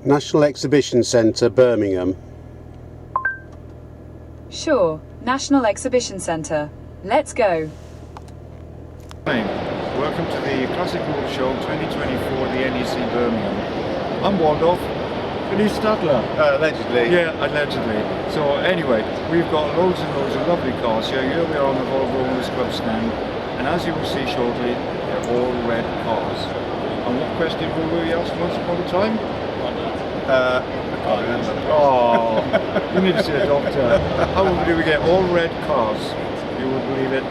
National Exhibition Centre, Birmingham. Sure, National Exhibition Centre. Let's go. Welcome to the Classic Auto Show 2024 at the NEC Birmingham. I'm Waldorf. And he's Stadler. Allegedly. Yeah, allegedly. So anyway, we've got loads and loads of lovely cars here. Here we are on the Volvo Owners Club stand. And as you will see shortly, they're all red cars. And what question will we ask once upon a time? I can't remember. Oh, you need to see a doctor. How do we get all red cars? You would believe it.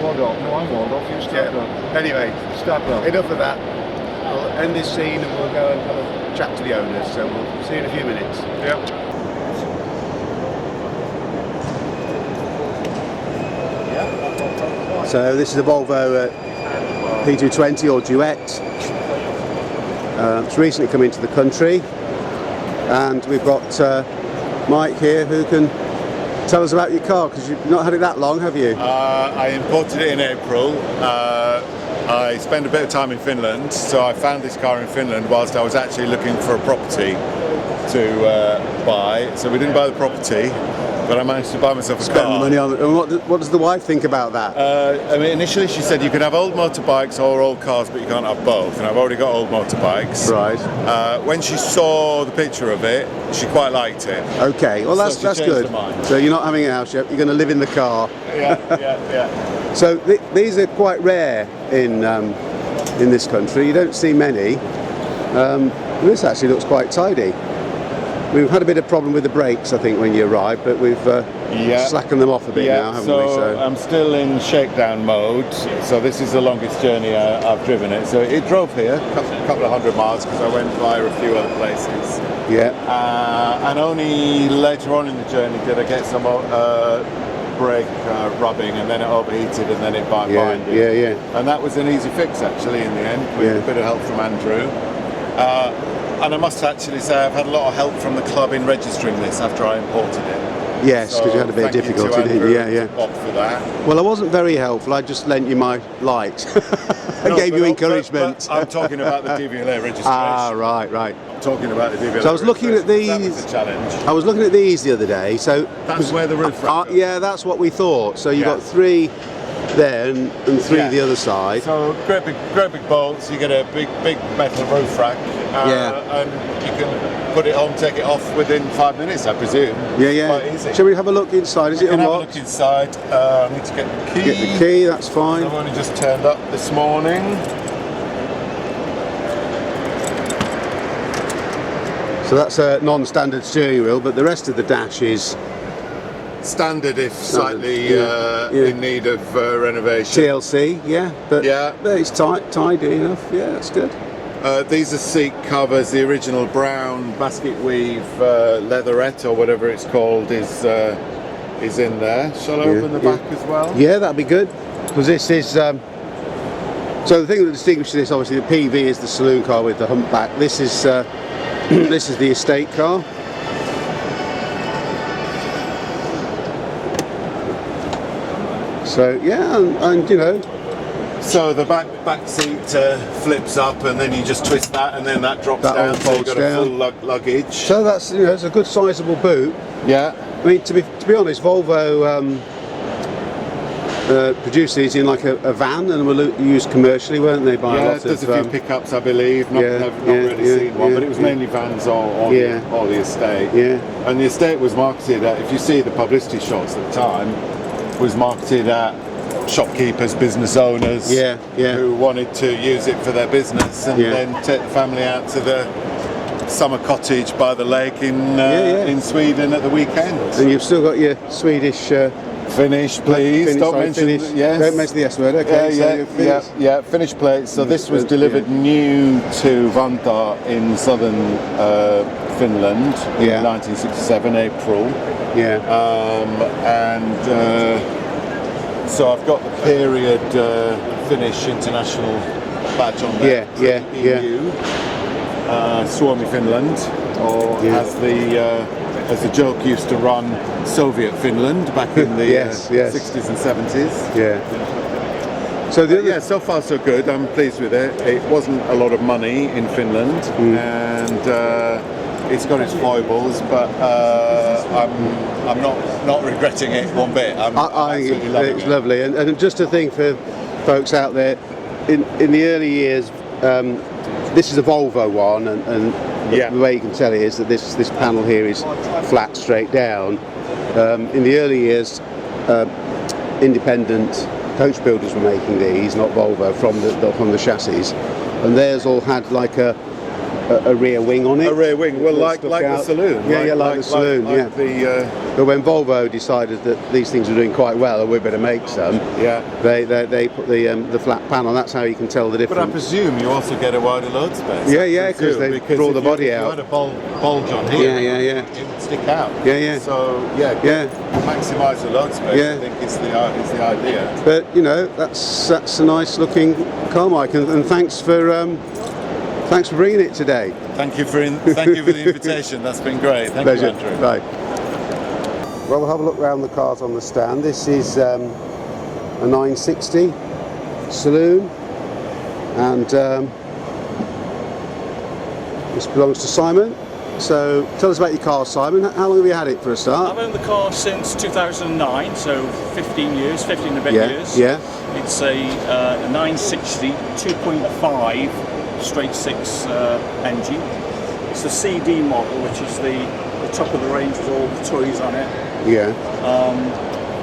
Waldorf. No, I'm Waldorf. You're Stadler. Yeah. Anyway, Stadler. enough of that. We'll end this scene and we'll go and have a chat to the owners. So we'll see you in a few minutes. Yep. So this is a Volvo P220 or Duett. It's recently come into the country, and we've got Mike here who can tell us about your car, because you've not had it that long, have you? I imported it in April. I spent a bit of time in Finland, so I found this car in Finland whilst I was actually looking for a property to buy. So we didn't buy the property, but I managed to buy myself a car. Spend the money on it. And what does the wife think about that? I mean, initially she said you can have old motorbikes or old cars, but you can't have both. And I've already got old motorbikes. Right. When she saw the picture of it, she quite liked it. Okay, well that's changed good. her mind. So you're not having a house yet, you're going to live in the car. Yeah. So these are quite rare in this country. You don't see many. This actually looks quite tidy. We've had a bit of problem with the brakes, I think, when you arrived, but we've slackened them off a bit now, haven't we? So I'm still in shakedown mode. So this is the longest journey I've driven it. So it drove here a couple of 100 miles because I went via a few other places. Yeah. And only later on in the journey did I get some brake rubbing, and then it overheated, and then it binded. Yeah. And that was an easy fix actually in the end, with a bit of help from Andrew. And I must actually say I've had a lot of help from the club in registering this after I imported it. Yes, because you had a bit of difficulty, didn't you? Yeah. Bob for that. Well, I wasn't very helpful. I just lent you my light. I gave you encouragement. But I'm talking about the DVLA registration. Right. I'm talking about the DVLA. So I was looking at these. That was a challenge. I was looking at these the other day. So That's where the roof rack goes. yeah, that's what we thought. So you got 3 there and 3 the other side. So great big bolts. You get a big metal roof rack. And you can put it on, take it off within 5 minutes, I presume. Yeah. Quite easy. Shall we have a look inside? Is it Have a unlocked? look inside. I need to get the key. Get the key. That's fine. I've only just turned up this morning. So that's a non-standard steering wheel, but the rest of the dash is Standard, if slightly in need of renovation. TLC. But it's tidy enough. Yeah, that's good. These are seat covers. The original brown basket weave leatherette, or whatever it's called, is in there. Shall I open the back as well? Yeah, that'd be good. Because this is so the thing that distinguishes this, obviously, the PV is the saloon car with the humpback. This is this is the estate car. So yeah, and you know. So the back seat flips up, and then you just twist that, and then that drops down. So you've got a full luggage. So that's it's a good sizable boot. Yeah. I mean, to be honest, Volvo produced these in like a van and were used commercially, weren't they? There's a few pickups, I believe. Not really seen one, but it was mainly vans or the estate. Yeah. And the estate was marketed at, if you see the publicity shots at the time, was marketed at shopkeepers, business owners who wanted to use it for their business, and then take the family out to the summer cottage by the lake in Sweden at the weekend. And you've still got your Swedish Finish, please. Don't mention Don't mention the S word. Okay. Finish plates. So this was delivered new to Vantaa in southern Finland in 1967 April. So I've got the period Finnish international badge on there. EU. Suomi Finland, or as the joke used to run, Soviet Finland back in the 60s and 70s. So yeah, so far so good. I'm pleased with it. It wasn't a lot of money in Finland, and it's got its foibles, but I'm not regretting it one bit. I think it's lovely, and just to think for folks out there, in the early years, this is a Volvo one, and the way you can tell it is that this panel here is flat, straight down. In the early years, independent coach builders were making these, not Volvo, from the chassis, and theirs all had like a rear wing on it. A rear wing, well, like the saloon. Like the saloon. But when Volvo decided that these things were doing quite well, and we better make some, they put the flat panel. That's how you can tell the difference. But I presume you also get a wider load space. Because they draw the body out. If you had a bulge on here, it would stick out. So maximise the load space. I think is the idea. But you know, that's a nice looking car, Mike, and thanks for bringing it today. Thank you for the invitation. That's been great. Thank Pleasure. you, Andrew. Bye. Well, we'll have a look around the cars on the stand. This is a 960 saloon, and this belongs to Simon. So tell us about your car, Simon. How long have you had it for a start? I've owned the car since 2009, so 15 and a bit years. Yeah. It's a 960 2.5 straight six engine. It's the CD model, which is the top of the range with all the toys on it.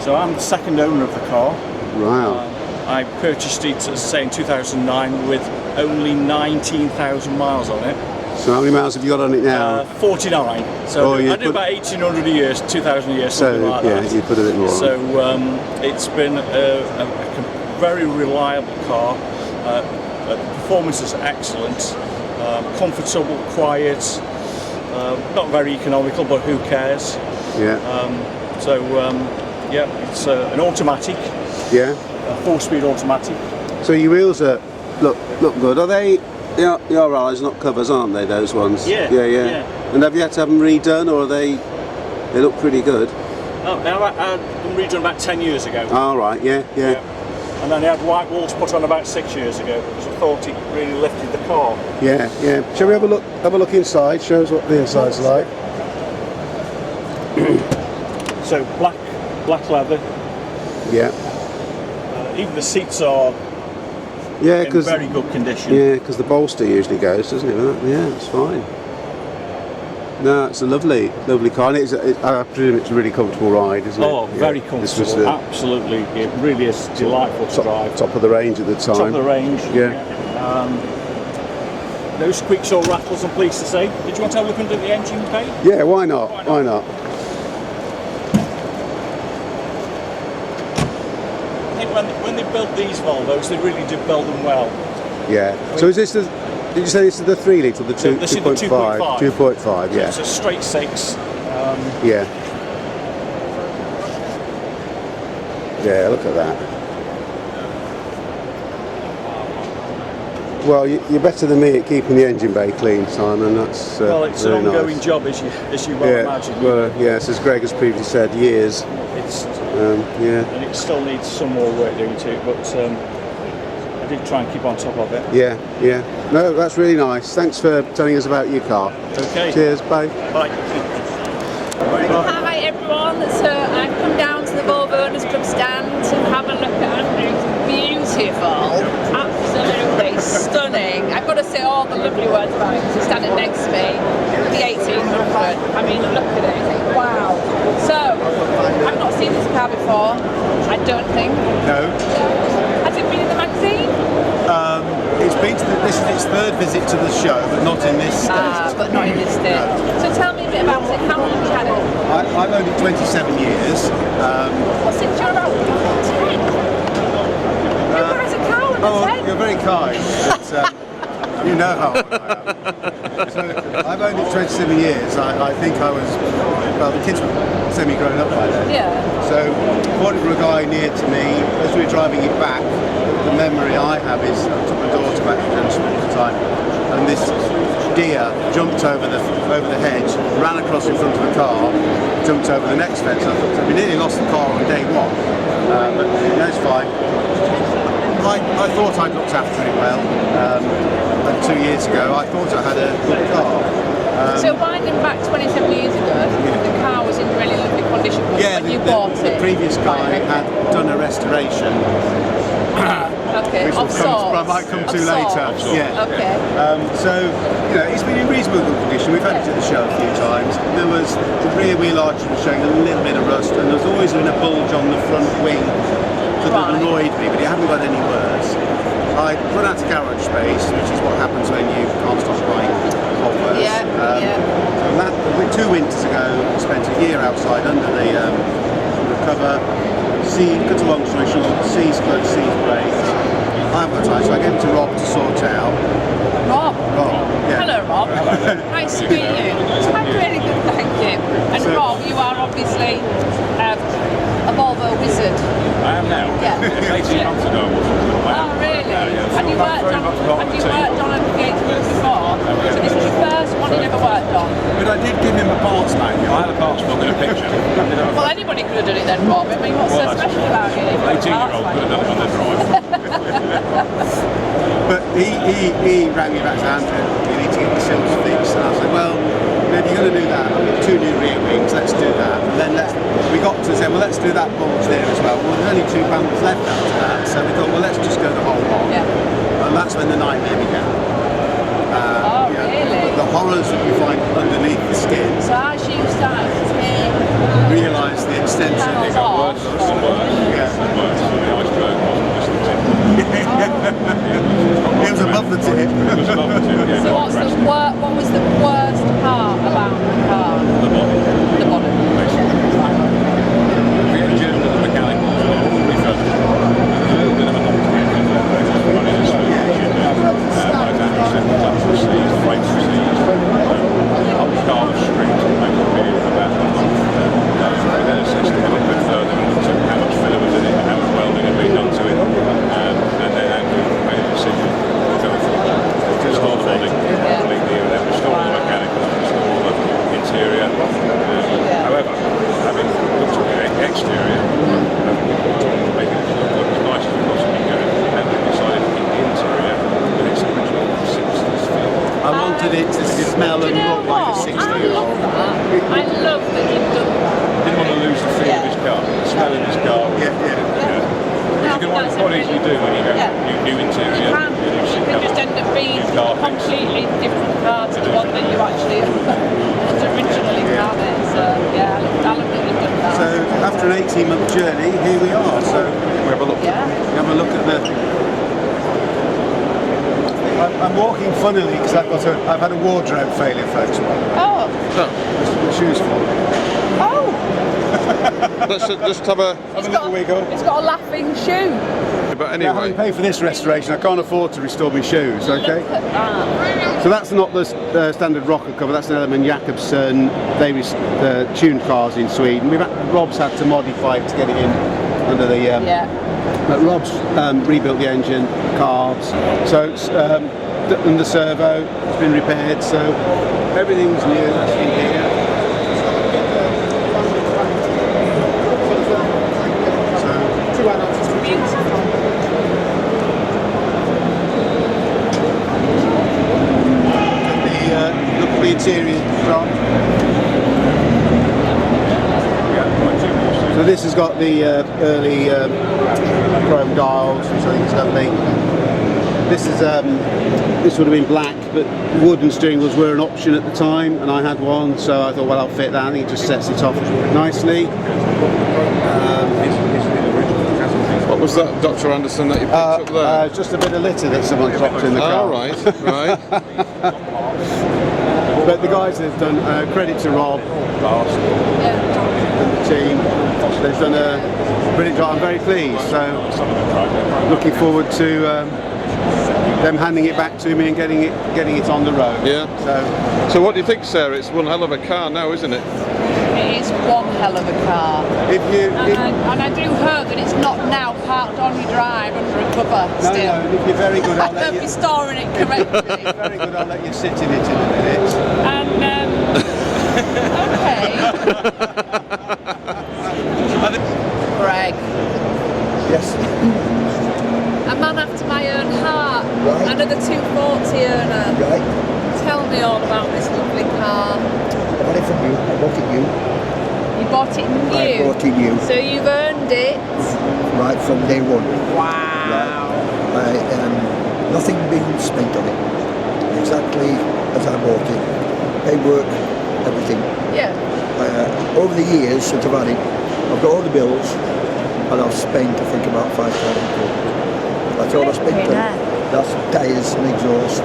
So I'm the second owner of the car. Wow. I purchased it, as I say, in 2009 with only 19,000 miles on it. So how many miles have you got on it now? 49. So I do about 1,800 a year, 2,000 a year, something like that. Yeah, you put a bit more on. So it's been a very reliable car. The performance is excellent, comfortable, quiet, not very economical, but who cares? It's an automatic. A 4-speed automatic. So your wheels look good. Are they? Your eyes, not covers, aren't they? Those ones. Yeah. And have you had to have them redone, or they look pretty good? Oh, now I had them redone about 10 years ago. All right. Yeah. And then I had white walls put on about 6 years ago because I thought it really lifted the car. Yeah. Shall we have a look? Have a look inside. Show us what the inside's like. So black leather. Yeah. Even the seats are in very good condition. Yeah, because the bolster usually goes, doesn't it? Yeah, it's fine. No, it's a lovely car. And I presume it's a really comfortable ride, isn't it? Oh, very comfortable. Absolutely. It really is delightful to drive. Top of the range at the time. Top of the range. Yeah. No squeaks or rattles, I'm pleased to say. Did you want to have a look under the engine bay? Yeah, why not? Why not? I think when they build these Volvos, they really do build them well. Yeah. So is this did you say this is the 3 litre or the 2.5? This is the 2.5. 2.5, yeah. It's a straight 6. Yeah, look at that. Well, you're better than me at keeping the engine bay clean, Simon. That's well, it's really an ongoing nice job, as you well imagine. Well, yes, as Greg has previously said, years. And it still needs some more work doing to it, but I did try and keep on top of it. Yeah. No, that's really nice. Thanks for telling us about your car. Okay. Cheers. Bye. Bye. Hi everyone. So I've come down to the Volvo Owners Club stand to have a look at Andrew's beautiful, absolutely stunning. I've got to say all the lovely words about it because he's standing next to me. The 1800. I mean, look at it. Wow. So I've not seen this car before. I don't think. No. Has it been in the magazine? It's been this is its third visit to the show, but not in this state. But not in this state. No. So tell me a bit about it. How long have you had it? I've owned it 27 years. Well, since you're about 10. Who wears a car when they're 10? You're very kind. But, you know how old I am. So I've owned it 27 years. I think I was, well, the kids were semi-grown up by then. Yeah. So bought it from a guy near to me. As we were driving it back, the memory I have is I took my daughter back to Johnson at the time, and this deer jumped over the hedge, ran across in front of the car, jumped over the next fence. So we nearly lost the car on day one, but that's fine. I thought I'd looked after it well. And 2 years ago, I thought I had a good car. So winding back 27 years ago, the car was in really lovely condition when you bought it. The previous guy had done a restoration. Okay, which I might come to later. Yeah. Okay. So, you know, it's been in reasonably good condition. We've had it to the show a few times. There was the rear wheel arch was showing a little bit of rust, and there's always been a bulge on the front wing that had annoyed me, but it hadn't got any worse. I run out of garage space, which is what happens when you can't stop buying Volvos. And that, 2 winters ago, I spent a year outside under the cover. Cut a long story short, C's clutch, C's brakes. I haven't got time, so I gave it to Rob to sort out. Rob? Yeah. Hello, Rob. Nice to meet you. I'm really good, thank you. And So, Rob, you are obviously a Volvo wizard. I am now. Yeah. 18 months ago I wasn't. Oh, really? And you worked on a V8 before? So this was your first one you never worked on? But I did give him a parts manual. I had a parts book and a picture. Well, anybody could have done it then, Rob. I mean, what's so special about it? 18-year-old could have done it on their drive. But he rang me back to Andrew, you need to get the silks fixed. And I said, well, if you're going to do that, I've got 2 new rear wings, let's do that. And then we got to say, well, let's do that bulge there as well. Well, there's only 2 panels left after that, so we thought, well, let's just go the whole lot. Yeah. And that's when the nightmare began. Really? The horrors that you find underneath the skin. So as you started to take Realise the extent of panels it. off, It was above the tip. so what was the worst part about the car? The body. The bottom. The engine and the mechanicals were all refurbished. A little bit of a knock-on running a slow engine. Hydraulic systems were seized, brakes were seized. The whole car was stripped over a period of about a month. We then assessed it a little bit further and looked at how much filler was in it, how much welding had been done to it, and then Andrew made a decision to go for it. Restore the body completely, and then restore the mechanical and restore the interior. However, having looked at the exterior, making it look as nice as we possibly could, and we decided to keep the interior with its original 60s feel. I wanted it to smell and look like a 60-year-old. I love that you've done that. Didn't want to lose the feel of his car, the smell of his car. You can quite easily do when you go new interior. You can just end up being a completely different car to the one that you actually had originally had it. So yeah, I love that you've done that. So after an 18-month journey, here we are. So We have a look. Yeah. we have a look at the. I'm walking funnily because I've had a wardrobe failure, folks. Oh. The shoes fall. Oh. Let's just have a little wiggle. It's got a laughing shoe. but Now, having anyway. paid for this restoration, I can't afford to restore my shoes. Okay. Look at that. So that's not the standard rocker cover. That's an Element Jakobsen. They tuned cars in Sweden. Rob's had to modify it to get it in under the. But Rob's rebuilt the engine, carbs. So it's, and the servo has been repaired. So everything's new. That's in here. So 2 adults. Look at the interior front. So this has got the early chrome dials, which I think is lovely. This would have been black, but wooden steering wheels were an option at the time, and I had one, so I thought, well, I'll fit that. I think it just sets it off nicely. What was that, Dr. Anderson, that you picked up there? Just a bit of litter that someone dropped in the car. Oh, right. But the guys have done credit to Rob and the team. They've done a brilliant job. I'm very pleased. So looking forward to them handing it back to me and getting it on the road. Yeah. So what do you think, Sarah? It's one hell of a car now, isn't it? It is one hell of a car. And I do hope that it's not now parked on your drive under a cover still. No, if you're very good, I'll let you. Be storing it correctly. Very good, I'll let you sit in it in a minute. And okay. Greg. Yes. A man You bought it new? I bought it new. So you've earned it? Right from day one. Wow. Right. Nothing being spent on it. Exactly as I bought it. Paperwork, everything. Yeah. Over the years since I've had it, I've got all the bills and I've spent, I think, about 5,000 quid. That's all I spent on it. That's tyres and exhaust.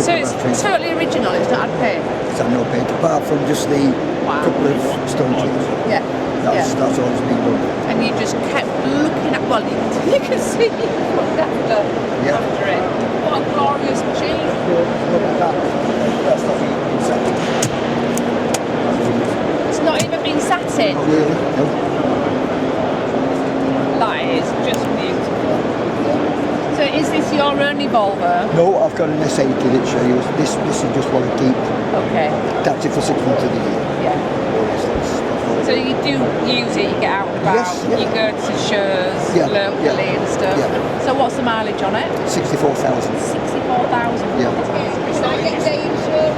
So it's totally original, it's not unpaid? It's had no paint, apart from just the couple of stone chips. Yeah. That's all that's been done. And you just kept looking at, well, you can see you looked after it. What a glorious machine. Look at that. That's not been sat in. It's not even been sat in? Not really, no. That is just beautiful. So is this your only Volvo? No, I've got an S80 that show you. This is just what I keep. Okay. That's it for 6 months of the year. Yeah. So you do use it, you get out and about, you go to shows locally and stuff. Yeah. So what's the mileage on it? 64,000. 64,000? Yeah.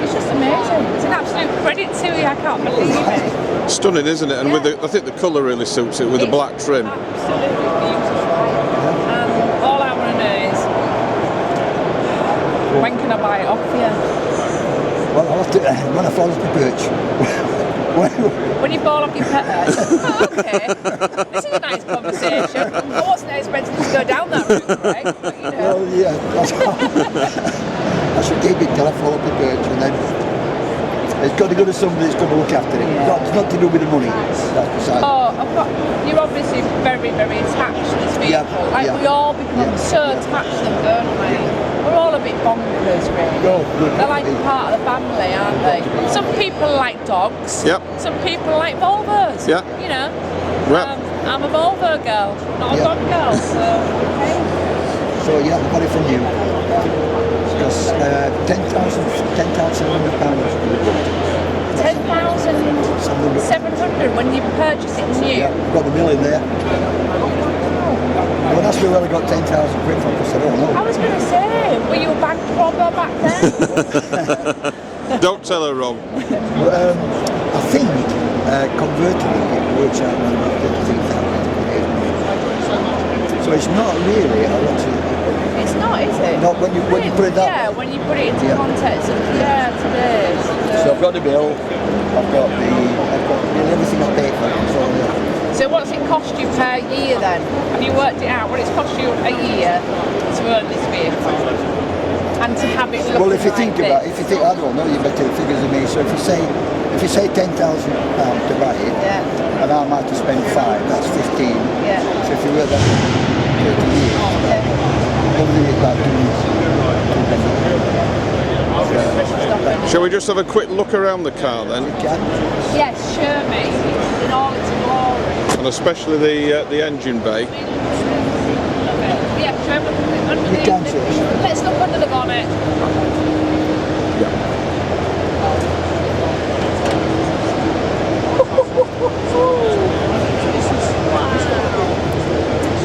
It's just amazing. It's an absolute credit to you, I can't believe it. Stunning, isn't it? And with the, I think the colour really suits it with the black trim. Absolutely beautiful. And all I want to know is, when can I buy it off you? Well, I'll have to, when I fall off the perch. When you fall off your perch? Oh, okay. This is a nice conversation. I wasn't expecting to go down that route, Greg, but you know. Well, yeah, I should keep it till I fall off the perch, and then it's got to go to somebody that's going to look after it. Yeah. It's not to do with the money. That's beside. Oh, you're obviously very, very attached to this vehicle. We all become so attached to them, don't we? We're all a bit bonkers, really. They're like part of the family, aren't they? Some people like dogs. Yep. Some people like Volvos. Yeah. You know. Yep. I'm a Volvo girl, not a dog girl. So yeah, I got it from you. Because £10,700. 10,700 when you purchase it new. Yeah, I've got the bill in there. Don't ask me where I got 10,000 quid from, because I don't know. I was going to say, were you a bank robber back then? Don't tell her, Rob. I think converting it works out around about 33,000. So it's not really a lot of. It's not, is it? Not when you put it that. Yeah, when you put it into context of today. So I've got the bill. I've got everything I paid for. So what's it cost you per year then? Have you worked it out? What it's cost you a year to own this vehicle and to have it look well, if you like think about it, I don't know, you're better figures than me. So if you say £10,000 to buy it, and I might have to spend 5, that's 15. Yeah. So if you work that 30 years, everything is about 2 Shall we just have a quick look around the car then? Yes, show me in all its glory. And especially the engine bay. Yeah, show me let's look under the bonnet.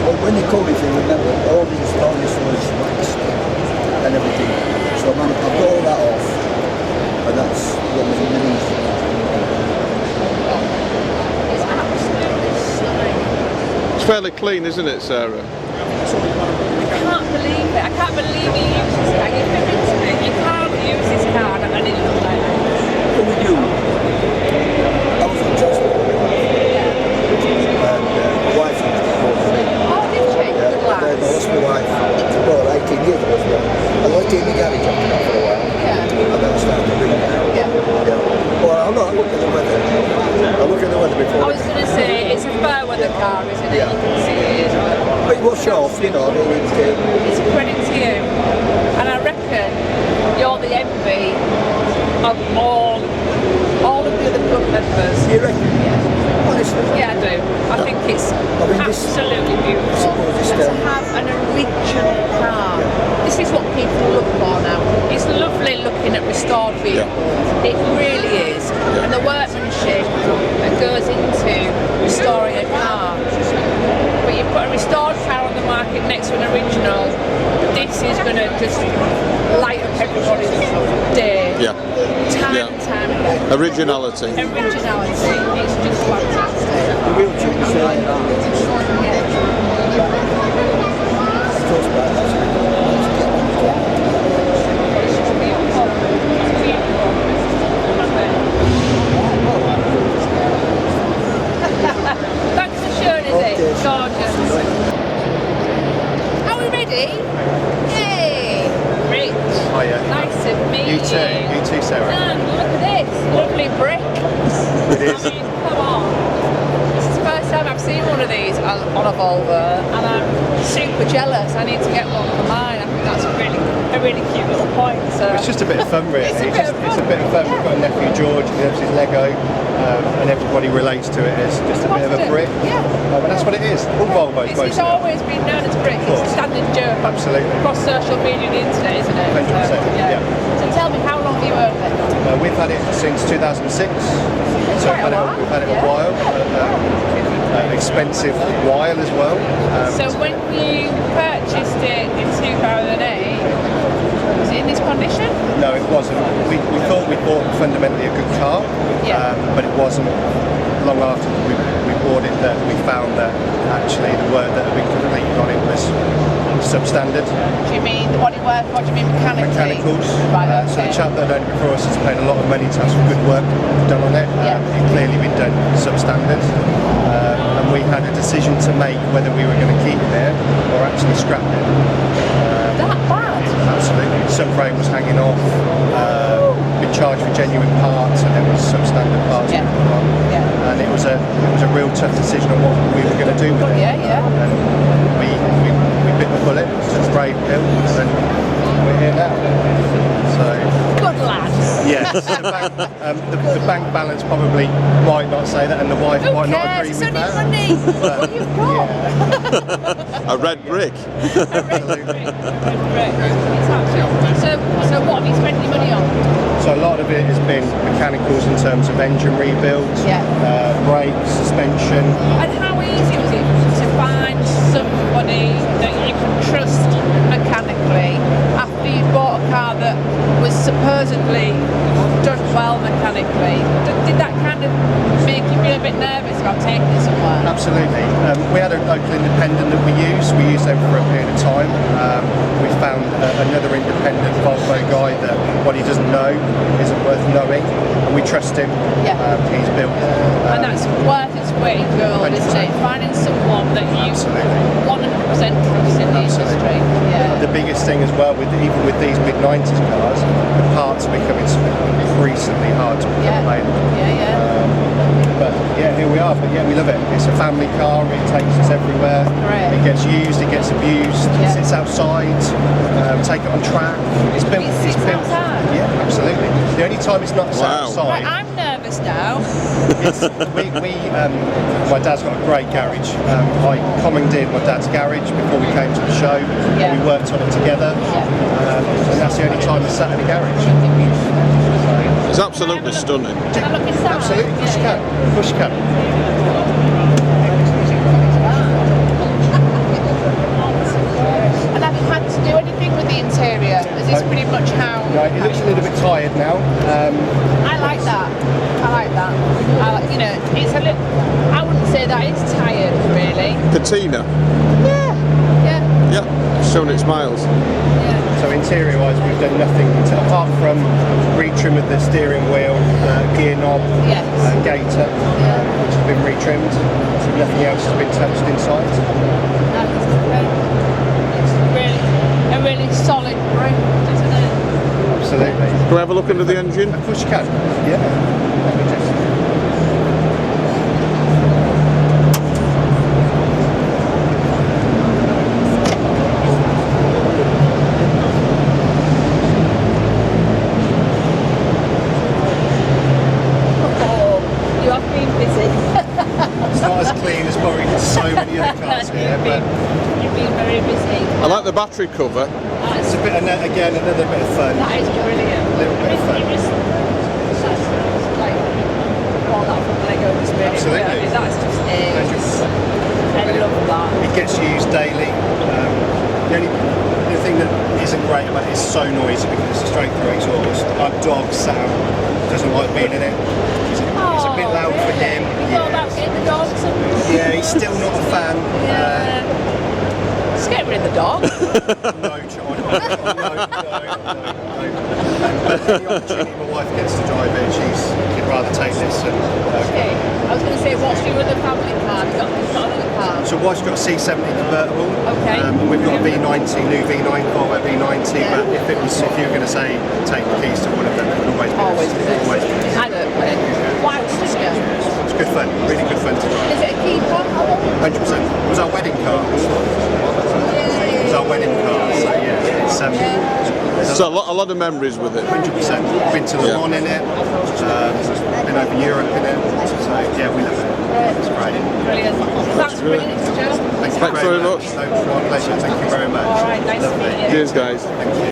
Well, when you come, if you remember, all these stories was waxed and everything. So I've got all that off, and that's what was underneath. It's absolutely stunning. It's fairly clean, isn't it, Sarah? I can't believe it. I can't believe you use this car. You've been into it. You can't use this car and it looks like that. What we do? I was on transport. And my wife was me. Oh, did she? Good I lost my wife. Well, 18 years ago. I looked in the garage after that for a while. And then I started to bring it out. Well, I look at the weather. I look at the weather before. I was going to say, it's a fair weather car, isn't it? You can see it as well. But it was off, you know. It's a credit to you. And I reckon you're the envy of all of the other club members. You reckon? Yeah. Honestly? Yeah, I do. I think it's absolutely beautiful to have an original car. This is what people look for now. It's lovely looking at restored vehicles. It really is. And the workmanship that goes into restoring a car. But you put a restored car on the market next to an original, this is going to just light up everybody's day. Yeah. Time and time again. Originality. Originality. It's just fantastic. on a Volvo, and I'm super jealous. I need to get one for mine. I think that's a really cute little point. So It's just a bit of fun, really. It's a bit of fun. We've got a nephew George, he loves his Lego, and everybody relates to it as just a bit of a brick. Yeah. And that's what it is. All Volvos, It's mostly. always been known as brick. It's a standard joke Absolutely. across social media and the internet, isn't it? 100%, So, yeah. So tell me, how long have you owned it? We've had it since 2006, so quite a while. we've had it Yeah. a while. Expensive while as well. So when you purchased it in 2008, was it in this condition? No, it wasn't. We thought we bought fundamentally a good car, but it wasn't. Long after we bought it that we found that actually the work that had been completed on it was substandard. Do you mean what do you mean mechanically? Mechanicals. Right, So okay. the chap that owned it before us has paid a lot of money to have some good work done on it. Yeah. It clearly been done substandard. And we had a decision to make whether we were going to keep it there or actually scrap it. That bad? Absolutely. Subframe was hanging off. Been charged for genuine parts, and there was substandard parts. Yeah. Yeah. And it was a real tough decision on what we were going to do with it. Yeah, yeah. And we bit the bullet, took a brave pill, and we're here now. So. Good lads. Yes, the bank balance probably might not say that, and the wife Who might not cares? agree It's with only that. money. What you've got. A red brick. So what have you spent your money on? So a lot of it has been mechanicals in terms of engine rebuilds, brakes, suspension. And how easy was it to find somebody that you can trust mechanically after you bought a car that was supposedly done well mechanically? Did that kind of make you feel a bit nervous about taking it somewhere? Absolutely. We had a local independent that we used. We used them for a period of time. We found another independent Volvo guy that what he doesn't know isn't worth knowing, and we trust him. Yeah. He's built. And that's worth its weight in gold, isn't it? Finding someone that you 100% trust in the industry. Yeah. The biggest thing as well, even with these mid-90s cars, the parts are becoming increasingly hard to become available. But yeah, here we are. But yeah, we love it. It's a family car. It takes us everywhere. Right. It gets used. It gets abused. It sits outside. Take it on track. It's built. It sits outside? Yeah, absolutely. The only time it's not sat outside. Right, I'm nervous now. My dad's got a great garage. I commandeered my dad's garage before we came to the show. Yeah. We worked on it together, and that's the only time it's sat in a garage. It's absolutely stunning. Can I look inside? Absolutely, of course you can. Of course you can. And have you had to do anything with the interior? Is this pretty much how? No, it looks a little bit tired now. I like that. I like that. You know, it's a little. I wouldn't say that it's tired, really. Patina. Yeah. Yeah, showing its miles. So interior-wise, we've done nothing apart from retrim of the steering wheel, gear knob, gator, which has been retrimmed. So nothing else has been touched inside. It's really a really solid brick, isn't it? Absolutely. Can we have a look under the engine? Of course you can. Yeah. Let me just. You have been busy. It's not as clean as probably so many other cars here, but You've been very busy. I like the battery cover. it's a bit, again, another bit of fun. That is brilliant. A little bit of fun. You just like all that from Lego experience. Absolutely. Yeah, that's just ace. I love that. It gets used daily. The thing that isn't great about it is so noisy because it's a straight through exhaust. Our dog Sam doesn't like being in it. It's a bit loud for him. You thought about getting the dog some? Yeah, he's still not a fan. Just get rid of the dog. No, John. No. But the opportunity my wife gets to drive it, she'd rather take this. Okay. I was going to say, what's your other family car? You've got another car. So wife's got a C70 convertible. Okay. And we've got a V90, new V9, Volvo V90. Yeah. But if you were going to say take the keys to one of them, it would always be this. I don't know. Why would you? It's good fun, really good fun to drive. Is it a shopkeeper? 100%. It was our wedding car. It was our wedding car. So yeah, it's So a lot of memories with it. 100%. Been to Le Mans in it. Been over Europe in it. So yeah, we love it. It's great. Brilliant. Thanks for bringing it to Joe. Thanks very much. No, my pleasure. Thank you very much. All right, nice to meet you. Cheers, guys. Thank you.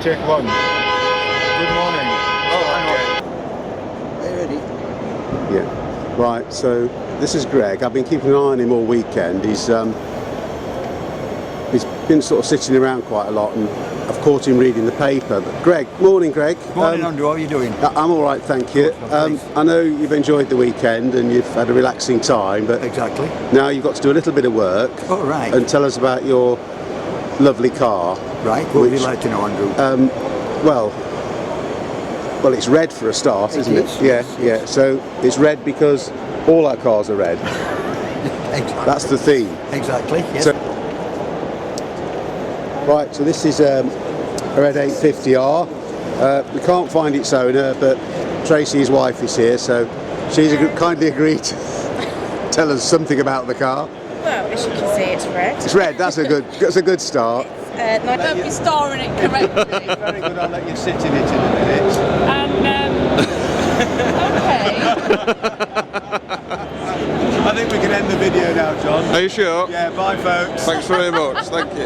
Take one. Good morning. Are you ready? Yeah. Right, so this is Greg. I've been keeping an eye on him all weekend. He's been sort of sitting around quite a lot, and I've caught him reading the paper. But Greg, morning Greg. Morning Andrew, how are you doing? I'm all right, thank you. I know you've enjoyed the weekend and you've had a relaxing time, but Exactly. now you've got to do a little bit of work. Oh, right. And tell us about your lovely car. Right, what would you like to know, Andrew? Well, it's red for a start, isn't it? is, Yeah, yes, yeah. So it's red because all our cars are red. Exactly. That's the theme. Exactly, yes. So, right, so this is a red 850R. We can't find its owner, but Tracy, his wife, is here, so she's kindly agreed to tell us something about the car. Well, as you can see, it's red. It's red. That's a good start. Don't be storing it correctly. Very good. I'll let you sit in it in a minute. Okay. I think we can end the video now, John. Are you sure? Yeah, bye folks. Thanks very much. Thank you.